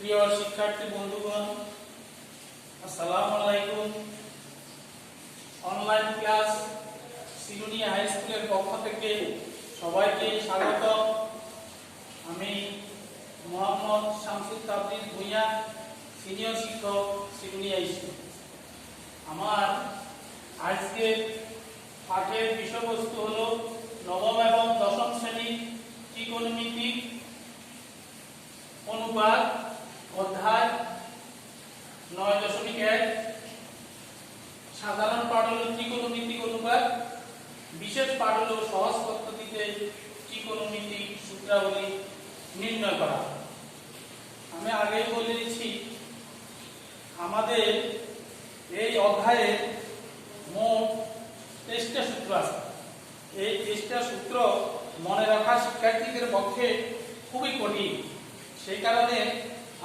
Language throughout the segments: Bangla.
প্রিয় শিক্ষার্থী বন্ধুগণ, আসসালামু আলাইকুম। অনলাইন ক্লাস সিরুনিয়া হাই স্কুলের পক্ষ থেকে সবাইকে স্বাগত। আমি মোহাম্মদ শামসুল তাবরিজ ভূঁইয়া, সিনিয়র শিক্ষক, সিরুনিয়া স্কুল। আমার আজকের পাঠের বিষয়বস্তু হলো নবম এবং দশম শ্রেণীর ত্রিকোণমিতিক অনুপাত অধ্যায় 9.1। সাধারণ পাঠ হলো ত্রিকোণমিতিক অনুপাত, বিশেষ পাঠ হলো সহজ পদ্ধতিতে ত্রিকোণমিতিক সূত্রাবলী নির্ণয় করা। আমি আগেই বলে দিচ্ছি, আমাদের এই অধ্যায়ে মোট 23টা সূত্র আছে। এই 23টা সূত্র মনে রাখা শিক্ষার্থীদের পক্ষে খুবই কঠিন। সেই কারণে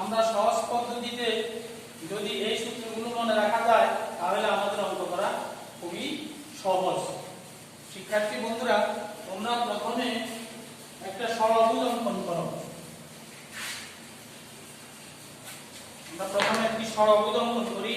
আমরা সহজ পদ্ধতিতে যদি এই সূত্রগুলো মনে রাখা যায় তাহলে আমাদের অঙ্ক করা খুবই সহজ। শিক্ষার্থী বন্ধুরা, তোমরা প্রথমে একটা ষড়ভুজ অঙ্কন করো। আমরা প্রথমে একটি ষড়ভুজ অঙ্কন করি।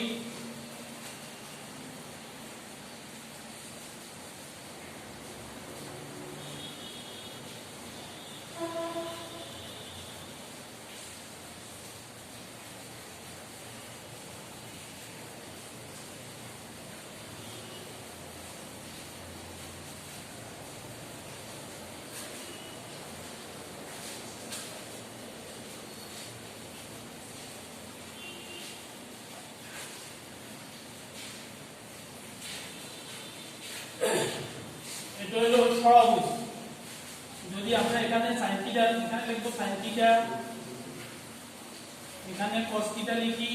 এটা হলো ষড়ভুজ। যদি আমরা এখানে sin θ, এখানে লিখবো sin θ, এখানে cos θ লিখি,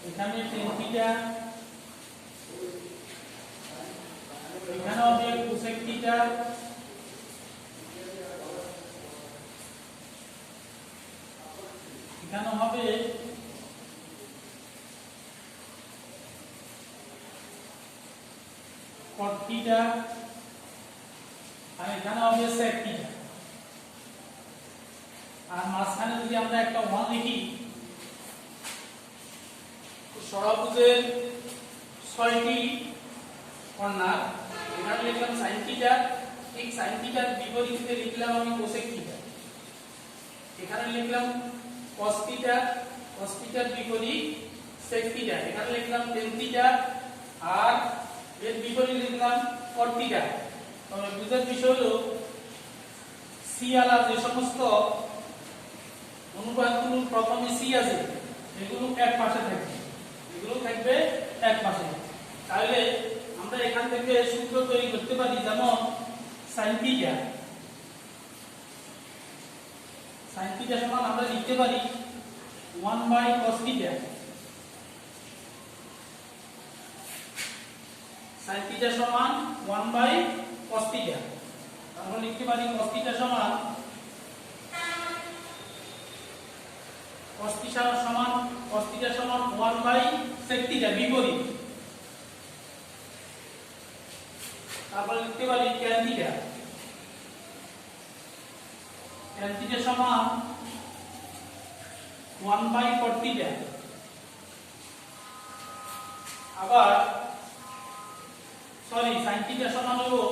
এখানে tan θ, এখানে হবে cosec θ, এখানে হবে cot θ, আর এখানে হবে sec θ। আর মাঝখানে যদি আমরা একটা 1 লিখি, ষড়ভুজের 6টি কর্নার। এখানে লিখলাম sin θ, ঠিক sin θ এর বিপরীতে লিখলাম আমি cosec θ। এখানে লিখলাম cos θ, cos θ এর বিপরীত sec θ। এখানে লিখলাম tan θ, আর এর বিপরীত লিখলাম cot θ। তবে বুঝার বিষয় হলো সি আলা যে সমস্ত অনুপাতগুলো প্রথমে সি আছে এগুলো এক পাশে থাকবে, এগুলো থাকবে এক পাশে। তাহলে আমরা এখান থেকে সূত্র তৈরি করতে পারি, যেমন sin θ, sin θ সমান আমরা লিখতে পারি 1/cos θ। sin θ সমান 1/cos θ। আমরা লিখতে পারি cos θ সমান cos θ সমান 1/sec θ বিপরীত। তারপর লিখতে পারি tan θ, tan θ সমান 1/cot θ। আবার sin θ সমান হলো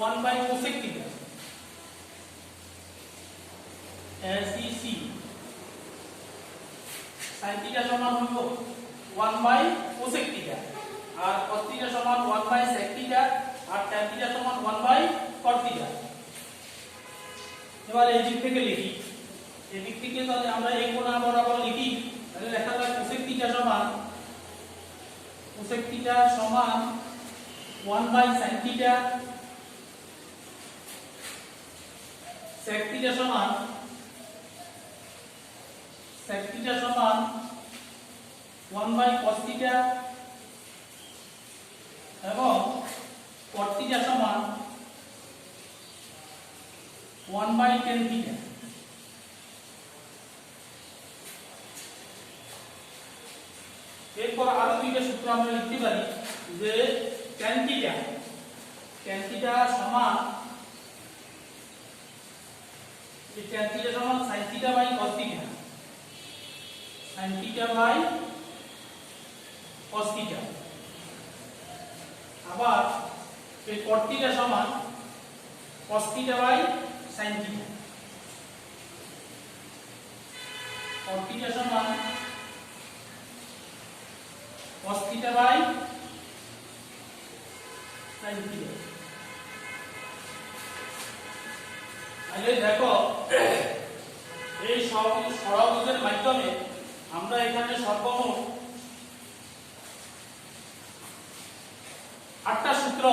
1/cosec θ, SEC। sin θ সমান হলো 1/cosec θ, আর cos θ সমান 1/sec θ, আর tan θ সমান 1/cot θ। এবার এই দিক থেকে লিখি, এই দিক থেকে যদি আমরা এই কোণা বরাবর লিখি তাহলে লেখা যায় cosec θ সমান 1/sin θ, sec θ সমান 1/cos θ, এবং cot θ সমান 1/tan θ। এরপর আরো দুইটা সূত্র আমরা লিখতে পারি, যে tan θ সমান এই tan থিটা সমান sin theta by cos theta, sin theta by cos theta. আবার এই cot থিটা সমান cos theta by sin theta, cot theta সমান cos theta by sin theta. তাহলে দেখো এই ষড়ভুজের মাধ্যমে আমরা এখানে সর্বমোট 8টা সূত্র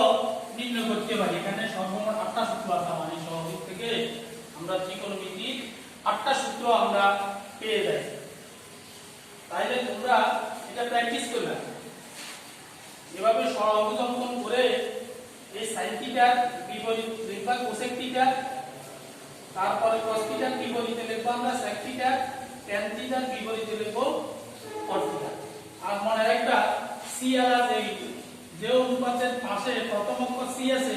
নির্ণয় করতে পারি। এখানে সর্বমোট 8টা সূত্র আছে, মানে ষড়ভুজ থেকে আমরা ত্রিকোণমিতির 8টা সূত্র আমরা পেয়ে যাই। তাইলে তোমরা এটা প্র্যাকটিস করবে, এভাবে ষড়ভুজ অঙ্কন করে এই sin থিটার বিপরীত লিখবা cosec থিটা, তারপরে cos থিটার বিপরীতে লিখব আমরা sec থিটা, tan থিটার বিপরীতে লিখব cot থিটা। আর মনে রাখবা c আর যে অনুপাতের পাশে প্রথম অক্ষর c আছে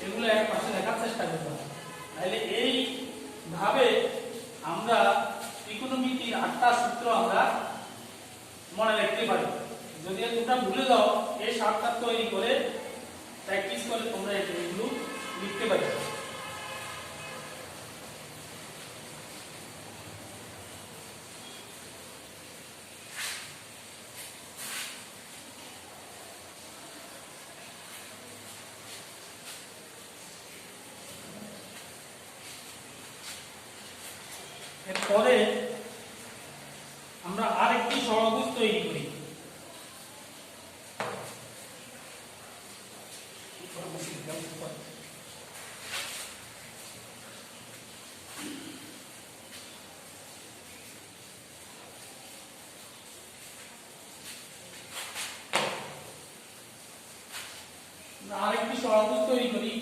এগুলো এক পাশে লেখার চেষ্টা করব। তাহলে এই ভাবে আমরা ত্রিকোণমিতির 8টা সূত্র আমরা মনে রাখতে পারি। যদি তোমরা ভুলে যাও এই শর্টকাট তৈরি করে প্র্যাকটিস করে তোমরা এগুলো লিখতে পারবে। এরপরে আমরা আরেকটি ষড়ভুজ তৈরি করি। আরেকটি ষড়ভুজ তৈরি করি।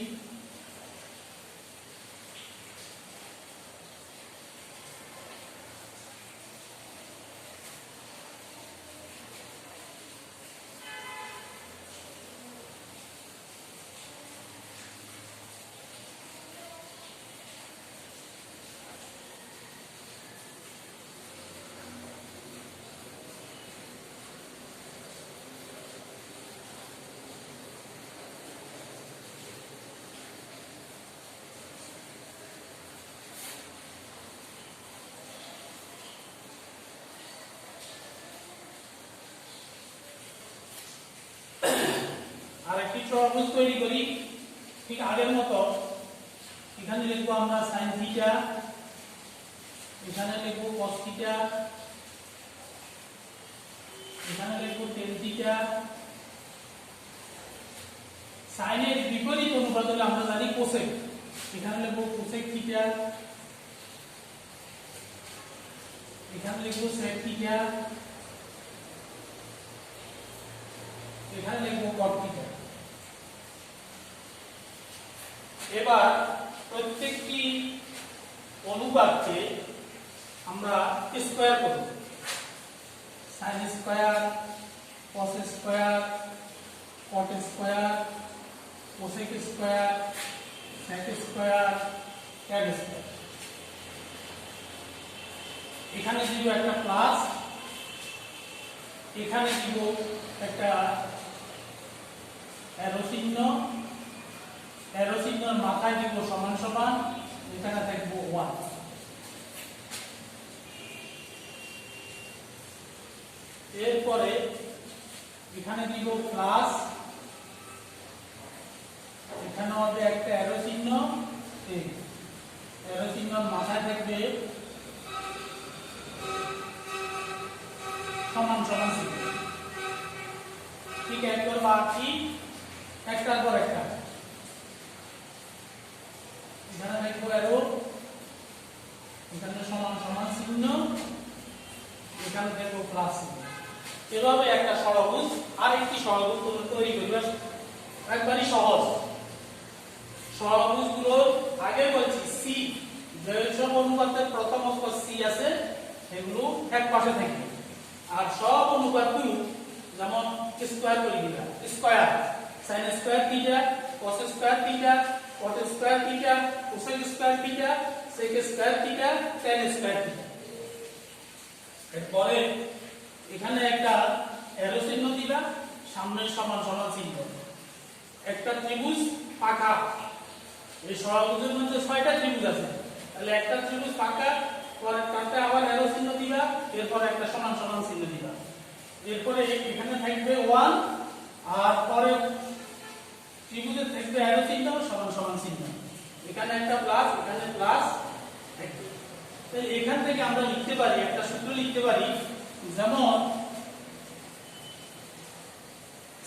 আরেকটি ষড়ভুজ তৈরি করি ঠিক আগের মতো। এখানে লিখব আমরা sin থিটা, এখানে লিখব cos থিটা, এখানে লিখব tan থিটা। sin এর বিপরীত অনুপাত হলে আমরা জানি cosec, এখানে লিখব cosec থিটা, এখানে লিখব sec থিটা, এখানে লিখব cot থিটা। এবার প্রত্যেকটি অনুপাতকে আমরা স্কয়ার করব। sin square, cos square, cot square, cosec square, sec square, tan square. এখানে দিব একটা প্লাস, এখানে দিব একটা অ্যারো চিহ্ন, অ্যারো চিহ্নের মাথায় দিব সমান সমান, এখানে থাকবো 1। এরপরে এখানে দিব প্লাস, এখানে হবে একটা অ্যারো চিহ্ন, এই অ্যারো চিহ্নের মাথায় থাকবে সমান সমান চিহ্ন। ঠিক একবার বাকি একটার পর একটা, এখানে লিখবো অ্যারো, এখানে সমান সমান চিহ্ন, এখানে লিখবো প্লাস চিহ্ন। এভাবে একটা ষড়ভুজ আরেকটি ষড়ভুজ তোমরা তৈরি করবে, একবারই সহজ। ষড়ভুজগুলো আগে বলছি সি, যেসব অনুপাতের প্রথম অক্ষর সি আছে এগুলো এক পাশে থাকবে, আর সব অনুপাতগুলো যেমন স্কয়ার করে দিলাম, square sin square theta, cos square theta, cot square theta cosec square theta sec square theta tan square theta. এরপরে এখানে একটা অ্যারো চিহ্ন দিবা, সামনে সমান সমান চিহ্ন, একটা ত্রিভুজ পাকা। এই সহভুজের মধ্যে 6টা ত্রিভুজ আছে, তাহলে একটা ত্রিভুজ পাকা, পরে তাতে আবার অ্যারো চিহ্ন দিবা, এরপর একটা সমান সমান চিহ্ন দিবা। এরপরে এখানে থাকবে 1 আর পরে ত্রিভুজে থাকবে অ্যারো চিহ্ন সমান সমান চিহ্ন, এখানে একটা প্লাস এখানে প্লাস থাকবে। তাহলে এখান থেকে আমরা লিখতে পারি, একটা সূত্র লিখতে পারি, যেমন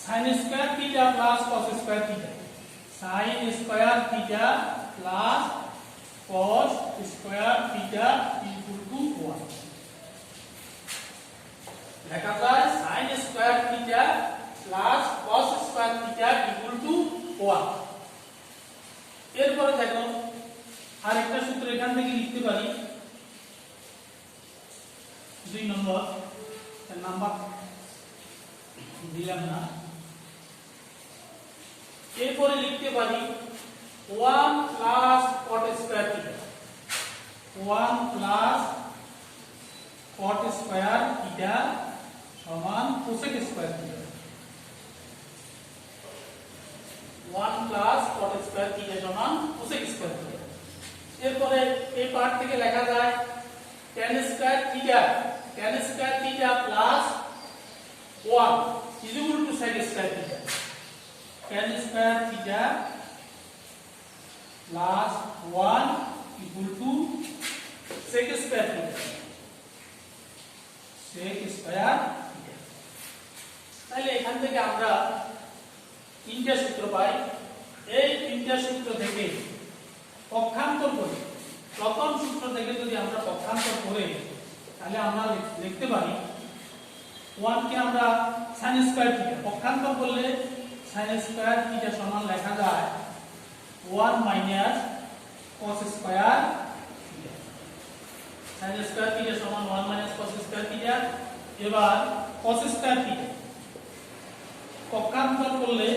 sin square theta plus cos square theta, sin square theta plus cos square theta equal two 1। লেখা যায় sin square theta plus cos square theta equal two 1। এরপরে দেখো আরেকটা সূত্র এখান থেকে লিখতে পারি, 2 নম্বর নাম্বার দিলাম না। এরপরে লিখতে পারি 1 plus cot square theta, 1 plus cot square theta সমান cosec square theta, 1 plus cot square theta সমান cosec স্কয়ার থিটা। এরপরে এই পার্ট থেকে লেখা যায় tan square theta, tan square theta plus 1 is equal to sec square theta, tan square theta plus 1 equal to sec square theta, sec square theta. তাহলে এখান থেকে আমরা তিনটা সূত্র পাই। এই তিনটা সূত্র থেকে পক্ষান্তর করে, প্রথম সূত্র থেকে যদি আমরা পক্ষান্তর করে, তাহলে আমরা লিখতে পারি 1 কে আমরা sin স্কয়ার থিটা পক্ষান্তর করলে sin স্কয়ার থিটা সমান লেখা যায় 1 minus cos square theta, sin square theta সমান 1 মাইনাস cos স্কয়ার থিটা। এবার cos স্কয়ার থিটা পক্ষান্তর করলে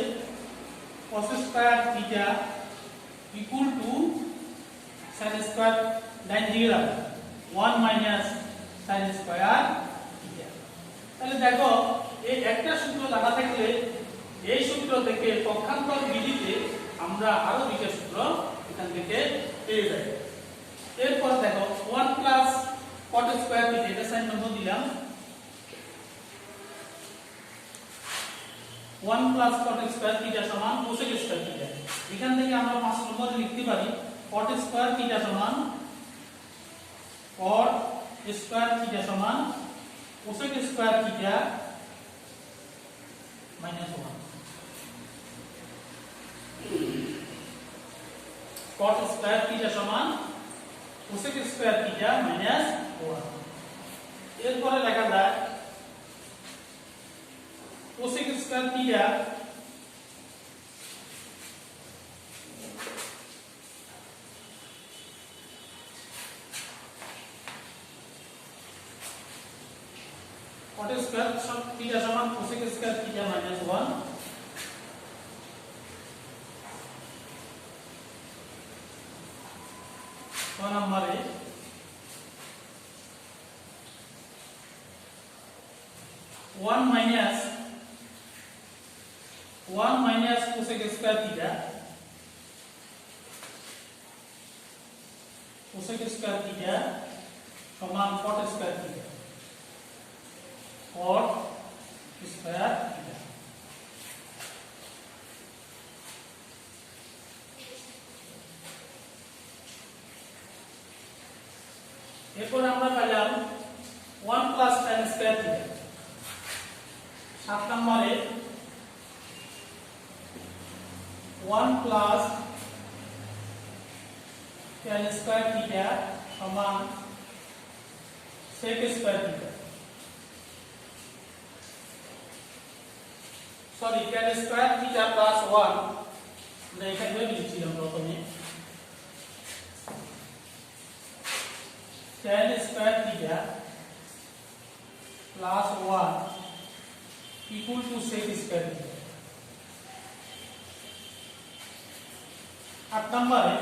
cos square theta equal to sin square, ডান দিকে রাখো 1 মাইনাস sin স্কয়ার থিটা। তাহলে দেখো এই একটা সূত্র জানা থাকলে এই সূত্র থেকে পক্ষান্তর বিধিতে আমরা আরো দুইটা সূত্র এখান থেকে পেয়ে যাই। এরপর দেখো 1 প্লাস cot স্কয়ার থিটা, এটা সাইন নম্বর দিলাম, 1 প্লাস cot স্কয়ার থিটা সমান cosec স্কয়ার থিটা। এখান থেকে আমরা 5 নম্বরে লিখতে পারি cot স্কয়ার থিটা সমান cot স্কয়ার থিটা সমান cosec square theta minus 1, cot square theta সমান cosec স্কয়ার থিটা মাইনাস 1। এরপরে লেখা যায় cosec square theta cot square theta সমান cosec স্কয়ার থিটা মাইনাস 1। নম্বরে 1 minus cosec square theta, cosec square theta সমান cot square theta, cot square theta. এরপর আমরা পেলাম 1 প্লাস tan স্কয়ার থিটা। 7 নম্বরে 1 প্লাস tan স্কয়ার থিটা সমান sec square theta, sorry tan square theta plus 1 আমরা এখানে লিখছিলাম প্রথমে tan square theta plus 1 equal to sec square theta. 8 নম্বরে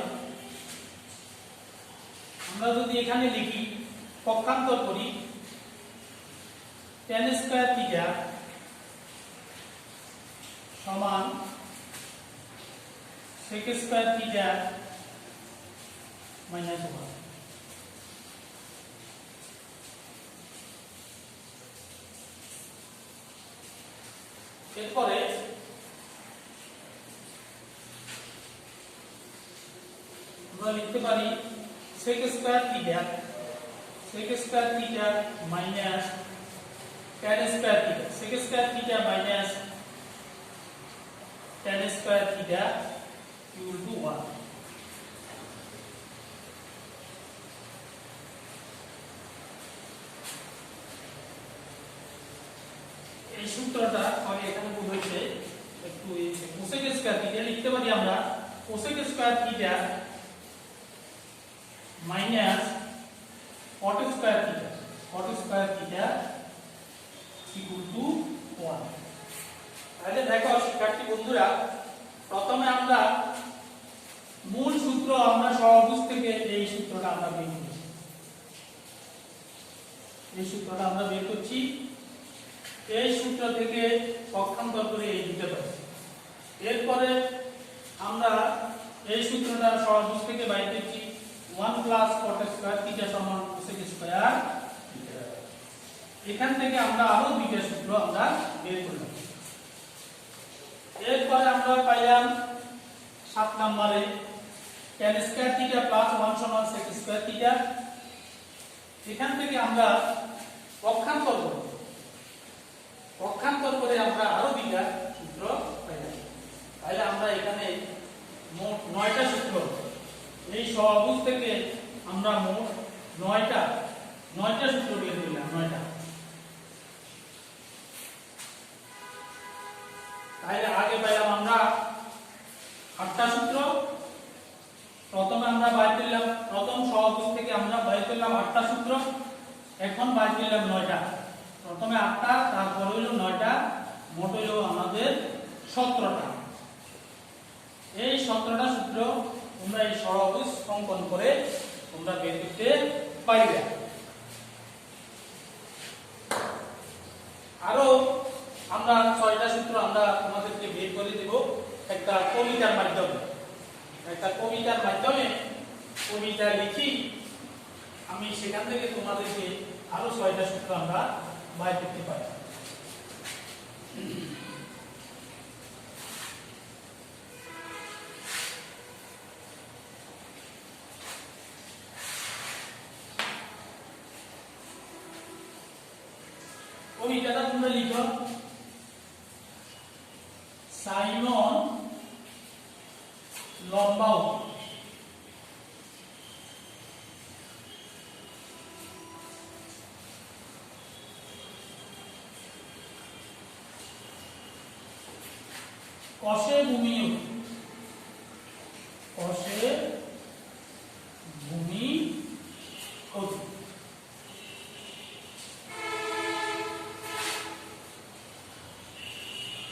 আমরা যদি এখানে লিখি পক্ষান্তর করি tan স্কয়ার থিটা সমান sec স্কয়ার থিটা মাইনাস 1। এরপরে আমরা লিখতে পারি sec square theta minus tan square theta sec square theta minus tan square theta equal two 1। এই সূত্রটা আমি এখানে ভুল হয়েছে, একটু cosec স্কয়ার থিটা লিখতে পারি আমরা cosec square theta minus cot square theta equal two 1। তাহলে দেখো শিক্ষার্থী বন্ধুরা, প্রথমে আমরা মূল সূত্র আমরা সহভুজ থেকে এই সূত্রটা আমরা বের করছি, এই সূত্র থেকে পক্ষান্তর করে এই দুটো পাচ্ছি। এরপরে আমরা এই সূত্রটা সহভুজ থেকে বাইর করছি 1 প্লাস cot স্কয়ার থিটা সমান cosec স্কয়ার থিটা। এখান থেকে আমরা আরো দুইটা সূত্র আমরা বের করলাম। এরপরে আমরা পাইলাম 7 নম্বরে tan স্কয়ার থিটা প্লাস 1 সমান sec স্কয়ার থিটা। এখান থেকে আমরা পক্ষান্তর করে আমরা আরো দুইটা সূত্র পাইলাম। তাহলে আমরা এখানে মোট 9টা সূত্র, এই সহভুজ থেকে আমরা মোট 9টা সূত্র বের করলাম। 9টা। তাহলে আগে পাইলাম আমরা 8টা সূত্র। প্রথমে আমরা বাইর করলাম, প্রথম সহভুজ থেকে আমরা বাইর করলাম 8টা সূত্র, এখন বাইর করলাম 9টা। প্রথমে 8টা, তারপর হইল 9টা, মোট হইল আমাদের 17টা। এই 17টা সূত্র তোমরা এই সহভুজ অঙ্কন করে তোমরা বের করতে পারবে। আরো আমরা 6টা সূত্র আমরা তোমাদেরকে বের করে দেব একটা কবিতার মাধ্যমে। কবিতা লিখি আমি, সেখান থেকে তোমাদেরকে আরো 6টা সূত্র আমরা বাইর করতে পারি। কবিতাটা তোমরা লিখো, সাইমন লম্বাও কষে ভূমি অতি।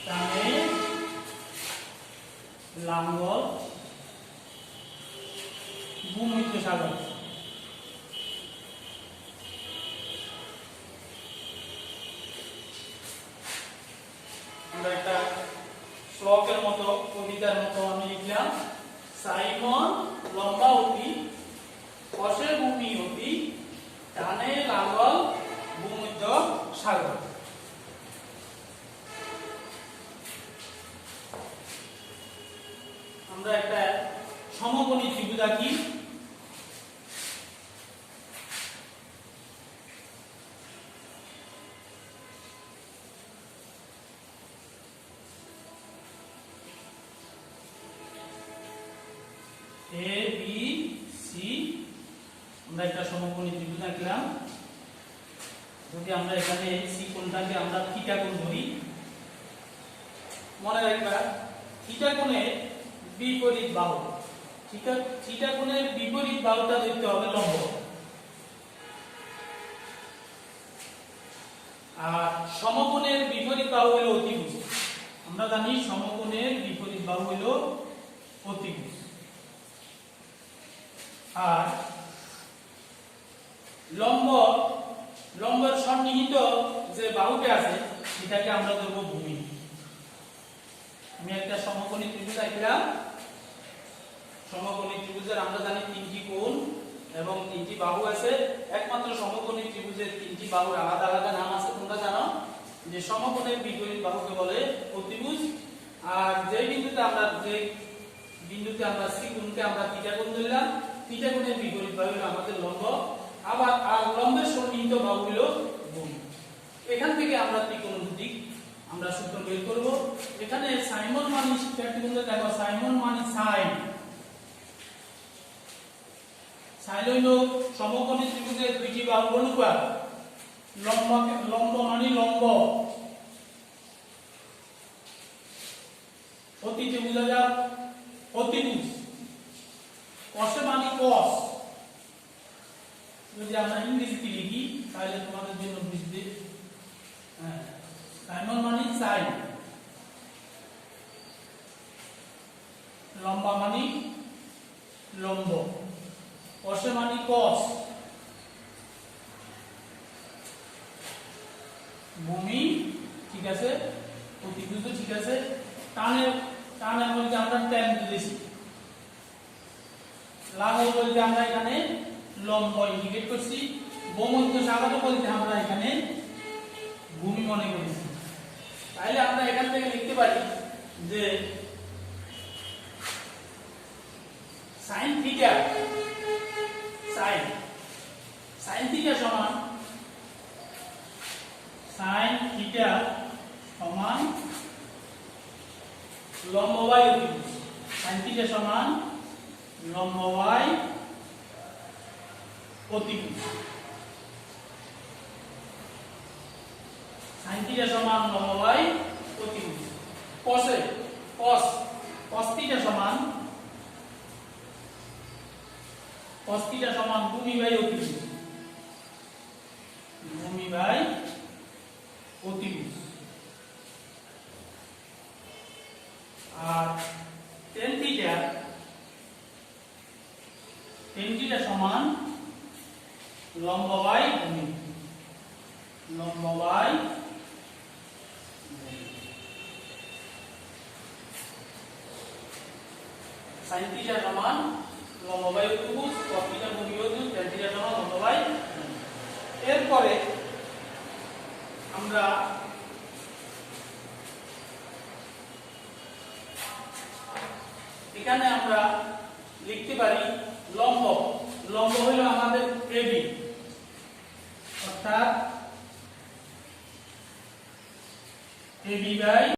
টানে লাঙ্গল ভূমধ্য সাগর। আমরা একটা শ্লোকের মতো, কবিতার মতো আমি লিখলাম, সাইমন লম্বা অতি কষে ভূমি অতি টানে লাঙ্গল ভূমধ্য সাগর। আমরা একটা সমকোণী ত্রিভুজ আঁকি। এ বি সি, আমরা একটা সমকোণী ত্রিভুজ আঁকলাম। যদি আমরা এখানে সি কোণটাকে আমরা থিটা কোণ ধরি, মনে রাখবা থিটা কোণের বিপরীত বাহু, থিটা কোণের বিপরীত বাহুটা দেখতে হবে লম্ব, আর সমকোণের বিপরীত বাহু হলো অতিভুজ। আমরা জানি সমকোণের বিপরীত বাহু হলো অতিভুজ। আর লম্ব লম্বের সন্নিহিত যে বাহুটা আছে সেটাকে আমরা ধরব ভূমি। আমি একটা সমকোণী ত্রিভুজ আঁকলাম। সমকোণী ত্রিভুজের আমরা জানি তিনটি কোণ এবং তিনটি বাহু আছে। একমাত্র সমকোণী ত্রিভুজের তিনটি বাহুর আলাদা আলাদা নাম আছে, তোমরা জানো যে সমকোণের বিপরীত বাহুকে বলে অতিভুজ। আর যে বিন্দুতে আমরা সি কোণকে আমরা থিটা কোণ ধরলাম, থিটা কোণের বিপরীত বাহু হলো আমাদের লম্ব। আবার আর লম্বের সন্নিহিত বাহু হলো ভূমি। এখান থেকে আমরা ত্রিকোণমিতিক আমরা সূত্র বের করব। এখানে সাইমন মানে শিক্ষার্থী বন্ধুরা দেখো, সাইমন মানে সাইন। সাইন হলো সমকোণী ত্রিভুজের দুইটি বাহুর অনুপাত। লম্ব মানে লম্ব, অতিতে বোঝা যাক অতিভুজ। কষে মানে কস। যদি আমরা ইংরেজিতে লিখি তাহলে তোমাদের জন্য বুঝতে, সাইমন মানে সাইন, লম্বা মানে লম্ব, কষে মানে কস, ভূমি ঠিক আছে, অতিভুজ ঠিক আছে। টানের বলতে আমরা ট্যান দিয়েছি, লাঘব বলতে আমরা এখানে লম্ব ইন্ডিকেট করছি, ভূমধ্য সাগর বলতে আমরা এখানে ভূমি মনে করেছি। তাহলে আমরা এখান থেকে লিখতে পারি যে sin থিটা সমান লম্ব বাই অতিভুজ। sin থিটা সমান লম্ব বাই অতিভুজ। sin থিটা সমান লম্ব বাই অতিভুজ। cos থিটা সমান ভূমি বাই অতিভুজ, ভূমি বাই অতিভুজ। আর tan থিটা সমান লম্ব বাই ভূমি, লম্ব বাই sin থিটা সমান লম্ব বাই অতিভুজ, cos থিটা ভূমি অতিভুজ, tan থিটা সমান লম্ব বাই। এরপরে আমরা এখানে আমরা লিখতে পারি লম্ব হলো আমাদের AB, অর্থাৎ AB বাই